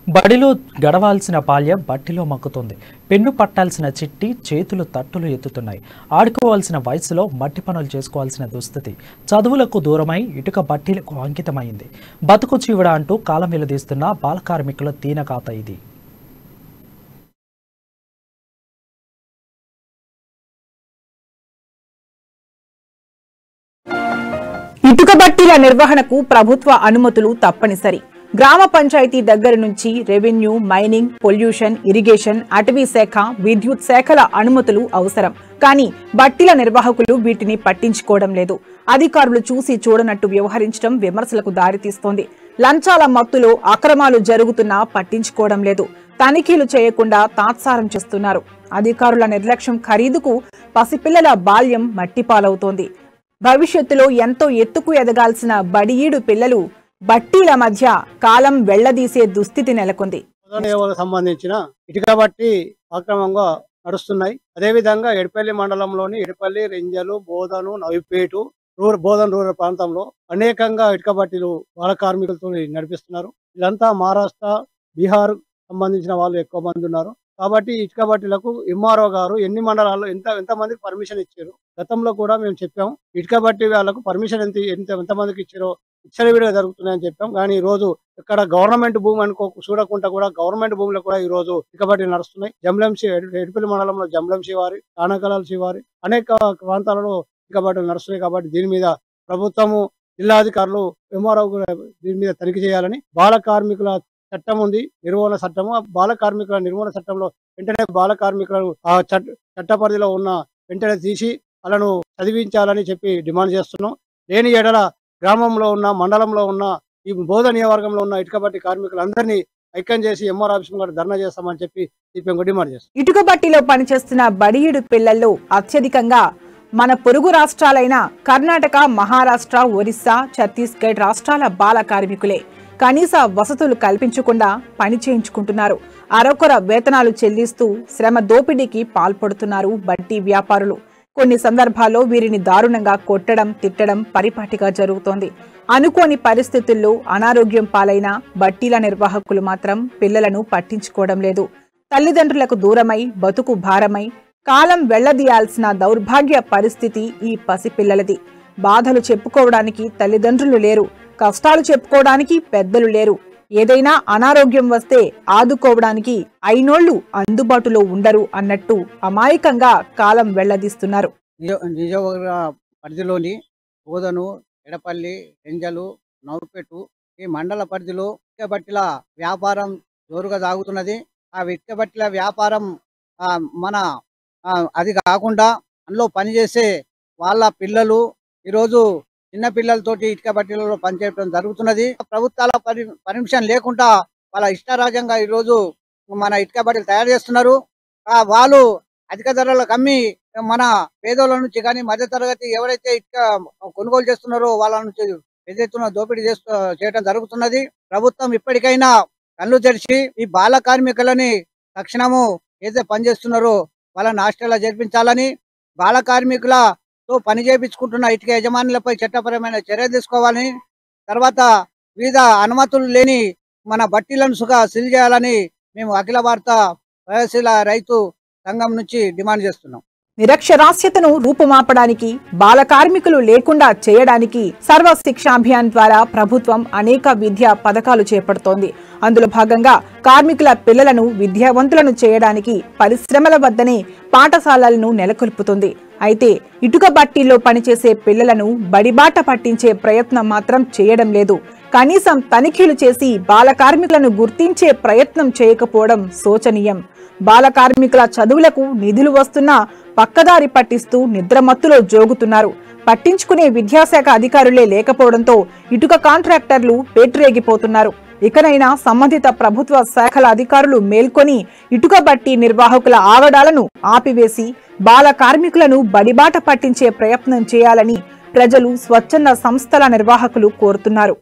బడిలో గడవాల్సిన బాల్యం బట్టిలో మక్కుతుంది. పెన్ను పట్టాల్సిన చిట్టి చేతులు తట్టులు ఎత్తుతున్నాయి. ఆడుకోవాల్సిన వయసులో మట్టి పనులు చేసుకోవాల్సిన దుస్థితి. చదువులకు దూరమై ఇటుక బట్టీలకు అంకితమైంది. బతుకు చీవుడ అంటూ కాలం వెలుదీస్తున్న బాల కార్మికుల దీనగాథ ఇది. ఇటుక బట్టీల నిర్వహణకు ప్రభుత్వ అనుమతులు తప్పనిసరి. గ్రామ పంచాయతీ దగ్గర నుంచి రెవెన్యూ, మైనింగ్, పొల్యూషన్, ఇరిగేషన్, అటవీ శాఖ, విద్యుత్ శాఖల అనుమతులు అవసరం. కానీ బట్టీల నిర్వాహకులు వీటిని పట్టించుకోవడం లేదు. అధికారులు చూసి చూడనట్టు వ్యవహరించడం విమర్శలకు దారితీస్తోంది. లంచాల మత్తులో అక్రమాలు జరుగుతున్నా పట్టించుకోవడం లేదు. తనిఖీలు చేయకుండా తాత్సారం చేస్తున్నారు. అధికారుల నిర్లక్ష్యం ఖరీదుకు పసిపిల్లల బాల్యం మట్టిపాలవుతోంది. భవిష్యత్తులో ఎంతో ఎత్తుకు ఎదగాల్సిన బడియీడు పిల్లలు బట్టీల మధ్య కాలం వెళ్లదీసే దుస్థితి నెలకొంది. సంబంధించిన ఇటుక బట్టి అక్రమంగా నడుస్తున్నాయి. అదేవిధంగా ఎడపల్లి మండలంలోని ఎడపల్లి, రెంజలు, బోధను, నవిపేటు, బోధన్ రూరల్ ప్రాంతంలో అనేకంగా ఇటుక బట్టీలు బాల కార్మికులతో నడిపిస్తున్నారు. వీళ్ళంతా మహారాష్ట్ర, బీహార్ సంబంధించిన వాళ్ళు ఎక్కువ మంది ఉన్నారు. కాబట్టి ఇటుక బట్టీలకు ఎంఆర్ఓ గారు ఎన్ని మండలాల్లో ఎంతమందికి పర్మిషన్ ఇచ్చారు. గతంలో కూడా మేము చెప్పాం, ఇటుక బట్టి వాళ్ళకు పర్మిషన్ ఎంతమందికి ఇచ్చారో విచ్చలవిడిగా జరుగుతున్నాయని చెప్పాం. కానీ ఈ రోజు ఇక్కడ గవర్నమెంట్ భూమి అనుకో చూడకుండా కూడా గవర్నమెంట్ భూమిలో కూడా ఈ రోజు ఇటుక బట్టీలు నడుస్తున్నాయి. జంబ్లంసి, ఎడపల్లి మండలంలో జంబ్లం శివారి, కానకలాల శివారి అనేక ప్రాంతాలలో ఇటుక బట్టీలు నడుస్తున్నాయి. కాబట్టి దీని మీద ప్రభుత్వము, జిల్లాధికారులు, ఎంఆర్ఓ దీని మీద తనిఖీ చేయాలని, బాల కార్మికుల చట్టం ఉంది, నిర్వహణ చట్టము. బాల కార్మికుల నిర్వహణ చట్టంలో వెంటనే బాల కార్మికులను ఆ చట్ట పరిధిలో ఉన్న వెంటనే తీసి వాళ్ళను చదివించాలని చెప్పి డిమాండ్ చేస్తున్నాం. లేని ఎడల గ్రామంలో ఉన్న, మండలంలో ఉన్న, ఈ బోధ నియోజకవర్గంలో ఉన్న ఇటుక బట్టి కార్మికులందరినీ ఐక్యం చేసి ఎంఆర్ ఆఫీస్ ముందు ధర్నా చేస్తామని చెప్పి డిమాండ్ చేస్తాం. ఇటుక బట్టిలో పనిచేస్తున్న బడియీడు పిల్లల్లో అత్యధికంగా మన పొరుగు రాష్ట్రాలైన కర్ణాటక, మహారాష్ట్ర, ఒరిస్సా, ఛత్తీస్గఢ్ రాష్ట్రాల బాల కార్మికులే. కనీస వసతులు కల్పించకుండా పని చేయించుకుంటున్నారు. అరకొర వేతనాలు చెల్లిస్తూ శ్రమ దోపిడీకి పాల్పడుతున్నారు బట్టీ వ్యాపారులు. కొన్ని సందర్భాల్లో వీరిని దారుణంగా కొట్టడం, తిట్టడం పరిపాటిగా జరుగుతోంది. అనుకోని పరిస్థితుల్లో అనారోగ్యం పాలైన బట్టీల నిర్వాహకులు మాత్రం పిల్లలను పట్టించుకోవడం లేదు. తల్లిదండ్రులకు దూరమై బతుకు భారమై కాలం వెళ్లదీయాల్సిన దౌర్భాగ్య పరిస్థితి ఈ పసిపిల్లలది. బాధలు చెప్పుకోవడానికి తల్లిదండ్రులు లేరు. కష్టాలు చెప్పుకోవడానికి పెద్దలు లేరు. ఏదైనా అనారోగ్యం వస్తే ఆదుకోవడానికి అయినోళ్లు అందుబాటులో ఉండరు అన్నట్టు అమాయకంగా కాలం వెళ్లదీస్తున్నారు. నిజవర్గ పరిధిలోని బోధను, ఎడపల్లి, రెంజలు, నౌపేటు ఈ మండల పరిధిలో ఇటుక బట్టీల వ్యాపారం జోరుగా సాగుతున్నది. ఆ ఇటుక బట్టీల వ్యాపారం మన అది కాకుండా అందులో పనిచేసే వాళ్ళ పిల్లలు ఈరోజు చిన్న పిల్లలతోటి ఇటుక బట్టీలలో పనిచేయడం జరుగుతున్నది. ప్రభుత్వాల పర్మిషన్ లేకుండా వాళ్ళ ఇష్టరాజ్యంగా ఈరోజు మన ఇటుక బట్టీలు తయారు చేస్తున్నారు. వాళ్ళు అధిక ధరలకు అమ్మి మన పేదోళ్ళ నుంచి కానీ మధ్యతరగతి ఎవరైతే ఇటుక కొనుగోలు చేస్తున్నారో వాళ్ళ నుంచి పెద్ద ఎత్తున దోపిడీ చేయడం జరుగుతున్నది. ప్రభుత్వం ఇప్పటికైనా కళ్ళు తెరిచి ఈ బాల కార్మికులని తక్షణము ఏదైతే పనిచేస్తున్నారో వాళ్ళని హాస్టల్లో చేర్పించాలని, బాల కార్మికులతో పని చేయించుకుంటున్న ఇటుక యజమానులపై చట్టపరమైన చర్య తీసుకోవాలని, తర్వాత వివిధ అనుమతులు లేని మన బట్టీలను సీల్ చేయాలని మేము అఖిల భారత ప్రగతిశీల రైతు సంఘం నుంచి డిమాండ్ చేస్తున్నాం. నిరక్షరాస్యతను రూపుమాపడానికి, బాల కార్మికులు లేకుండా చేయడానికి సర్వ శిక్షాభియాన్ ద్వారా ప్రభుత్వం అనేక విద్యా పథకాలు చేపడుతోంది. అందులో భాగంగా కార్మికుల పిల్లలను విద్యావంతులను చేయడానికి పరిశ్రమల వద్దనే పాఠశాలలను నెలకొల్పుతుంది. అయితే ఇటుక బట్టీల్లో పనిచేసే పిల్లలను బడిబాట పట్టించే ప్రయత్నం మాత్రం చేయడం లేదు. కనీసం తనిఖీలు చేసి బాల కార్మికులను గుర్తించే ప్రయత్నం చేయకపోవడం శోచనీయం. బాల కార్మికుల చదువులకు నిధులు వస్తున్నా పక్కదారి పట్టిస్తూ నిద్రమత్తులో జోగుతున్నారు. పట్టించుకునే విద్యాశాఖ అధికారులే లేకపోవడంతో ఇటుక కాంట్రాక్టర్లు పేట్రేగిపోతున్నారు. ఇకనైనా సంబంధిత ప్రభుత్వ శాఖల అధికారులు మేల్కొని ఇటుక బట్టి నిర్వాహకుల ఆగడాలను ఆపివేసి బాల కార్మికులను బడిబాట పట్టించే ప్రయత్నం చేయాలని ప్రజలు, స్వచ్ఛంద సంస్థల నిర్వాహకులు కోరుతున్నారు.